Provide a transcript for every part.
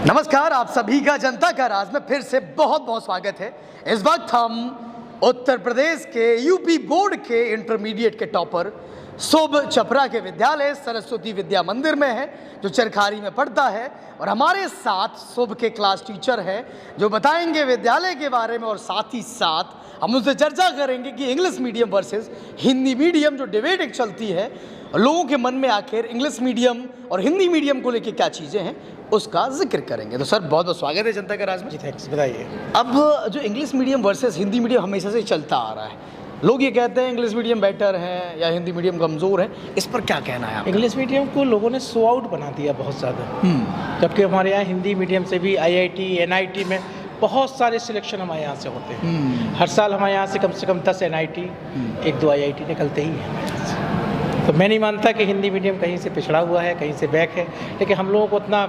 नमस्कार, आप सभी का जनता का राज में फिर से बहुत बहुत स्वागत है। इस वक्त हम उत्तर प्रदेश के यूपी बोर्ड के इंटरमीडिएट के टॉपर शुभ चपरा के विद्यालय सरस्वती विद्या मंदिर में है, जो चरखारी में पढ़ता है। और हमारे साथ शुभ के क्लास टीचर हैं जो बताएंगे विद्यालय के बारे में, और साथ ही साथ हम उनसे चर्चा करेंगे कि English medium versus Hindi medium जो डिबेट एक चलती है लोगों के मन में, आखिर इंग्लिश मीडियम और हिंदी मीडियम को लेकर क्या चीज़ें हैं उसका जिक्र करेंगे। तो सर, बहुत बहुत स्वागत है जनता के राज में। जी थैंक्स, बताइए। अब जो English medium versus Hindi medium हमेशा से चलता आ रहा है, लोग ये कहते हैं इंग्लिश मीडियम बेटर है या हिंदी मीडियम कमज़ोर है, इस पर क्या कहना है आपका? इंग्लिश मीडियम को लोगों ने शो आउट बना दिया बहुत ज़्यादा, जबकि हमारे यहाँ हिंदी मीडियम से भी IIT NIT में बहुत सारे सिलेक्शन हमारे यहाँ से होते हैं। हर साल हमारे यहाँ से कम 10 NIT 1-2 IIT निकलते ही हैं हमारे यहाँ से। तो मैं नहीं मानता कि हिंदी मीडियम कहीं से पिछड़ा हुआ है, कहीं से बैक है, लेकिन हम लोगों को उतना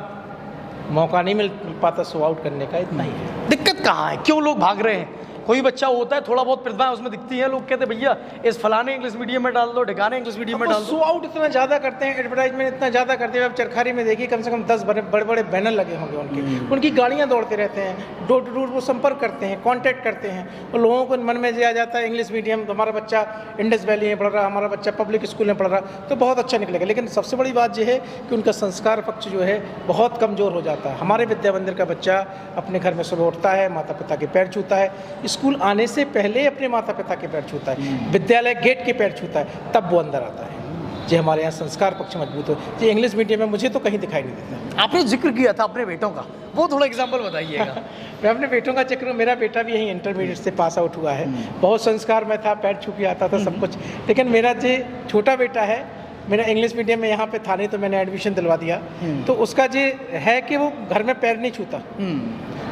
मौका नहीं मिल पाता शो आउट करने का, इतना ही है। दिक्कत कहाँ है, क्यों लोग भाग रहे हैं? कोई बच्चा होता है, थोड़ा बहुत प्रतिभा उसमें दिखती है, लोग कहते हैं भैया इस फलाने इंग्लिश मीडियम में डाल दो, ढिकाने इंग्लिश मीडियम में डाल दो। शो आउट इतना ज़्यादा करते हैं, एडवर्टाइजमेंट इतना ज़्यादा करते हैं। अब चरखारी में देखिए कम से कम 10 बड़े बड़े बैनर लगे होंगे उनकी गाड़ियाँ दौड़ते रहते हैं, डोर टू डोर वो संपर्क करते हैं, कॉन्टैक्ट करते हैं, और लोगों को मन में दिया जाता है इंग्लिश मीडियम तो हमारा बच्चा इंडस वैली में पढ़ रहा, हमारा बच्चा पब्लिक स्कूल में पढ़ रहा, तो बहुत अच्छा निकलेगा। लेकिन सबसे बड़ी बात यह है कि उनका संस्कार पक्ष जो है बहुत कमज़ोर हो जाता है। हमारे विद्या मंदिर का बच्चा अपने घर में सुबह उठता है, माता पिता के पैर छूता है, स्कूल आने से पहले अपने माता पिता के पैर छूता है, विद्यालय गेट के पैर छूता है, तब वो अंदर आता है। जी हमारे यहाँ संस्कार पक्ष मजबूत हो। जी इंग्लिश मीडियम में मुझे तो कहीं दिखाई नहीं देता। आपने जिक्र किया था अपने बेटों का, वो थोड़ा एग्जाम्पल बताइएगा। मैं अपने बेटों का जिक्र, मेरा बेटा भी यही इंटरमीडिएट से पास आउट हुआ है, बहुत संस्कार में था, पैर छू के आता था सब कुछ। लेकिन मेरा जो छोटा बेटा है, मेरा इंग्लिश मीडियम में यहाँ पे था नहीं, तो मैंने एडमिशन दिलवा दिया। तो उसका जो है कि वो घर में पैर नहीं छूता,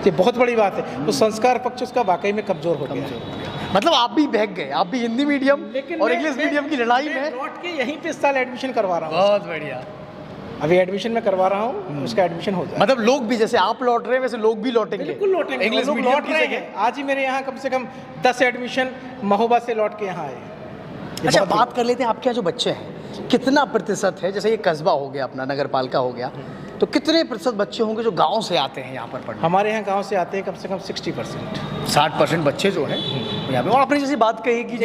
ये बहुत बड़ी बात है। तो संस्कार पक्ष उसका वाकई में कमजोर हो गया। मतलब आप भी बहक गए, आप भी हिंदी मीडियम और इंग्लिश मीडियम की लड़ाई में लौट के यहीं पे इस साल एडमिशन करवा रहा हूँ। बहुत बढ़िया। अभी एडमिशन में करवा रहा हूँ, उसका एडमिशन हो जाए। मतलब लोग भी जैसे आप लौट रहे हैं वैसे लोग भी लौटेंगे। बिल्कुल लौटेंगे, इंग्लिश लोग मीडियम लौट रहे हैं। आज ही मेरे यहाँ कम से कम 10 एडमिशन महोबा से लौट के यहाँ आए। अच्छा, बात कर लेते हैं आपके यहाँ जो बच्चे हैं, कितना प्रतिशत है, जैसे ये कस्बा हो गया अपना, नगर पालिका हो गया, तो कितने प्रतिशत बच्चे होंगे जो गांव से आते हैं यहाँ पर पढ़ने? हमारे यहाँ गांव से आते हैं कम से कम 60%। 60% बच्चे जो हैं यहाँ पे। और आपने जैसी बात कही कि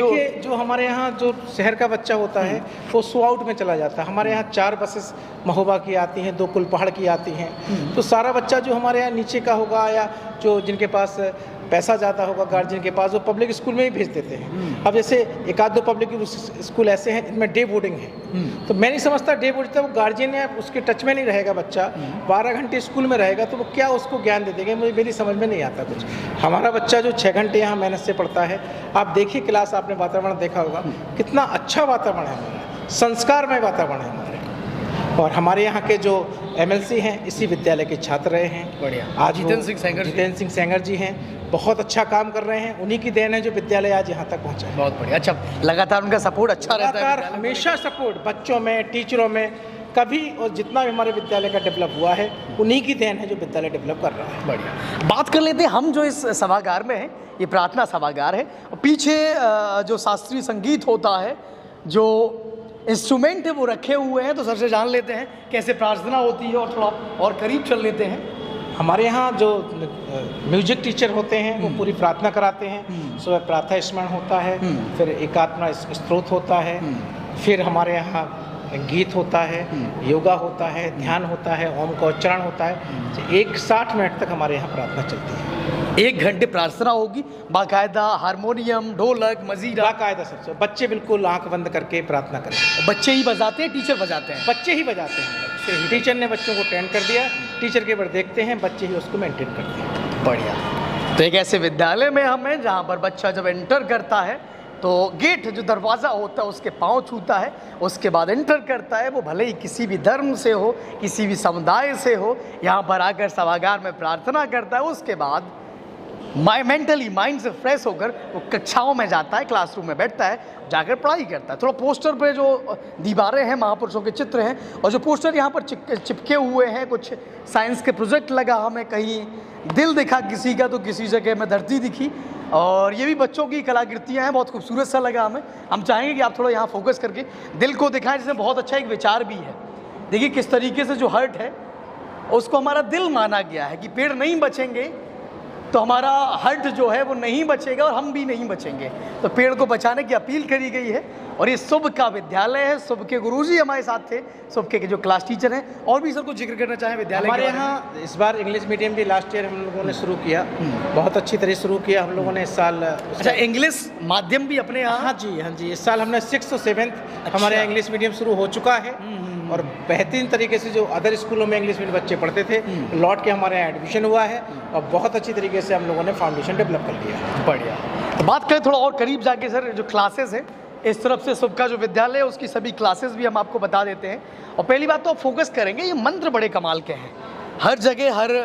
जो हमारे यहाँ जो शहर का बच्चा होता है वो शो आउट में चला जाता है। हमारे यहाँ 4 बसेस महोबा की आती हैं, 2 कुलपहाड़ की आती हैं। तो सारा बच्चा जो हमारे यहाँ नीचे का होगा या जो जिनके पास पैसा ज़्यादा होगा गार्जियन के पास, वो पब्लिक स्कूल में ही भेज देते हैं। अब जैसे 1-2 पब्लिक स्कूल ऐसे हैं जिनमें डे बोर्डिंग है, तो मैं नहीं समझता डे बोर्डिंग, वो गार्जियन है उसके टच में नहीं रहेगा बच्चा, 12 घंटे स्कूल में रहेगा, तो वो क्या उसको ज्ञान दे देंगे, मेरी समझ में नहीं आता कुछ। हमारा बच्चा जो 6 घंटे यहाँ मेहनत से पढ़ता है, आप देखिए क्लास, आपने वातावरण देखा होगा, कितना अच्छा वातावरण है हमारा, संस्कारमय वातावरण है हमारे। और हमारे यहाँ के जो MLC हैं इसी विद्यालय के छात्र रहे हैं। बढ़िया। आज जितेंद्र सिंह सेंगर जी हैं, बहुत अच्छा काम कर रहे हैं। उन्हीं की देन है जो विद्यालय आज यहाँ तक पहुँचा है। बहुत बढ़िया। अच्छा, लगातार उनका सपोर्ट अच्छा रहता है? लगातार हमेशा सपोर्ट, बच्चों में, टीचरों में, कभी और जितना भी हमारे विद्यालय का डेवलप हुआ है उन्हीं की देन है जो विद्यालय डेवलप कर रहा है। बढ़िया। बात कर लेते हैं हम जो इस सभागार में है, ये प्रार्थना सभागार है, और पीछे जो शास्त्रीय संगीत होता है, जो इंस्ट्रूमेंट है वो रखे हुए हैं। तो सर से जान लेते हैं कैसे प्रार्थना होती है, और थोड़ा और करीब चल लेते हैं। हमारे यहाँ जो म्यूजिक टीचर होते हैं वो पूरी प्रार्थना कराते हैं। सुबह प्रातः स्मरण होता है, फिर एकात्मा स्तोत्र होता है, फिर हमारे यहाँ गीत होता है, योगा होता है, ध्यान होता है, ओम का उच्चारण होता है। 60 मिनट तक हमारे यहाँ प्रार्थना चलती है। 1 घंटे प्रार्थना होगी, बाकायदा हारमोनियम, ढोलक, मजीरा, बाकायदा सबसे। बच्चे बिल्कुल आंख बंद करके प्रार्थना करें। बच्चे ही बजाते हैं, टीचर बजाते हैं? बच्चे ही बजाते हैं। टीचर ने बच्चों को ट्रेन कर दिया, टीचर के ऊपर देखते हैं, बच्चे ही उसको मेंटेन करते हैं। बढ़िया। तो एक ऐसे विद्यालय में हम हैं जहाँ पर बच्चा जब एंटर करता है तो गेट जो दरवाज़ा होता है उसके पाँव छूता है, उसके बाद एंटर करता है। वो भले ही किसी भी धर्म से हो, किसी भी समुदाय से हो, यहाँ पर आकर सभागार में प्रार्थना करता है। उसके बाद मेंटली माइंड से फ्रेश होकर वो कक्षाओं में जाता है, क्लासरूम में बैठता है, जाकर पढ़ाई करता है। थोड़ा पोस्टर पे जो दीवारें हैं महापुरुषों के चित्र हैं, और जो पोस्टर यहाँ पर चिपके हुए हैं, कुछ साइंस के प्रोजेक्ट लगा, हमें कहीं दिल दिखा किसी का, तो किसी जगह में धरती दिखी, और ये भी बच्चों की कलाकृतियाँ हैं। बहुत खूबसूरत सा लगा हमें। हम चाहेंगे कि आप थोड़ा यहाँ फोकस करके दिल को दिखाएं, जिसमें बहुत अच्छा एक विचार भी है। देखिए किस तरीके से जो हर्ट है उसको हमारा दिल माना गया है कि पेड़ नहीं बचेंगे तो हमारा हर्ट जो है वो नहीं बचेगा और हम भी नहीं बचेंगे। तो पेड़ को बचाने की अपील करी गई है और ये शुभ का विद्यालय है। शुभ के गुरुजी हमारे साथ थे, शुभ के जो क्लास टीचर हैं। और भी सर कुछ जिक्र करना चाहें विद्यालय हमारे के बारे में? यहाँ इस बार इंग्लिश मीडियम भी लास्ट ईयर हम लोगों ने शुरू किया, बहुत अच्छी तरह शुरू किया हम लोगों ने इस साल। अच्छा, इंग्लिश माध्यम भी अपने यहाँ? हाँ जी, इस साल हमने 6th और 7th हमारे यहाँ इंग्लिश मीडियम शुरू हो चुका है। और बेहतरीन तरीके से जो अदर स्कूलों में इंग्लिश मीडियम बच्चे पढ़ते थे लौट के हमारे यहाँ एडमिशन हुआ है और बहुत अच्छी तरीके से हम लोगों ने फाउंडेशन डेवलप कर लिया है। बढ़िया। तो बात करें थोड़ा और करीब जाके सर, जो क्लासेस है इस तरफ से शुभ का जो विद्यालय है उसकी सभी क्लासेस भी हम आपको बता देते हैं। और पहली बात तो आप फोकस करेंगे, ये मंत्र बड़े कमाल के हैं। हर जगह हर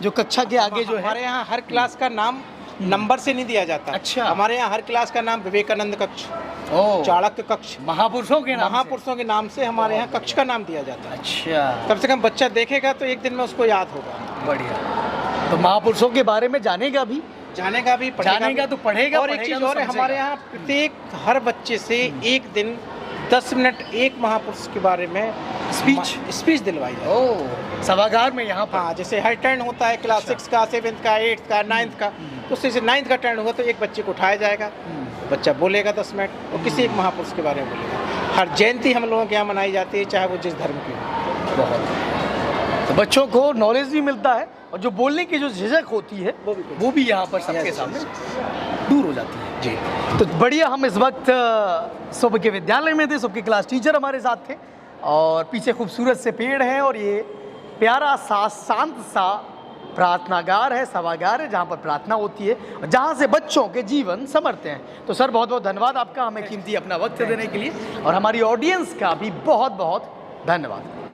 जो कक्षा के आगे जो है हमारे यहाँ हर क्लास का नाम नंबर से नहीं दिया जाता। अच्छा। हमारे यहाँ हर क्लास का नाम विवेकानंद कक्ष, ओह, चाणक्य कक्ष, महापुरुषों के नाम से? महापुरुषों के नाम से हमारे यहाँ कक्ष का नाम दिया जाता है। अच्छा, कम से कम बच्चा देखेगा तो एक दिन में उसको याद होगा। बढ़िया। तो महापुरुषों के बारे में जानेगा भी, जानेगा भी, जानेगा तो पढ़ेगा। और एक चीज और है, हमारे यहाँ प्रत्येक हर बच्चे से एक दिन 10 मिनट एक महापुरुष के बारे में स्पीच दिलवाई जाए। ओह, सभागार में यहाँ पर? हाँ, जैसे हर टर्न होता है क्लास 6 का, 7th का, 8th का, 9th का, तो उससे 9th का टर्न हुआ तो एक बच्चे को उठाया जाएगा, बच्चा बोलेगा 10 मिनट और किसी एक महापुरुष के बारे में बोलेगा। हर जयंती हम लोगों के यहाँ मनाई जाती है, चाहे वो जिस धर्म की हो। बहुत। तो बच्चों को नॉलेज भी मिलता है और जो बोलने की जो झिझक होती है वो भी यहाँ पर सबके सामने दूर हो जाती है। जी, तो बढ़िया। हम इस वक्त शुभ के विद्यालय में थे, शुभ के क्लास टीचर हमारे साथ थे और पीछे खूबसूरत से पेड़ हैं और ये प्यारा सा शांत सा प्रार्थनागार है, सभागार है जहाँ पर प्रार्थना होती है और जहाँ से बच्चों के जीवन संवरते हैं। तो सर बहुत बहुत धन्यवाद आपका हमें कीमती अपना वक्त देने के लिए और हमारी ऑडियंस का भी बहुत बहुत धन्यवाद।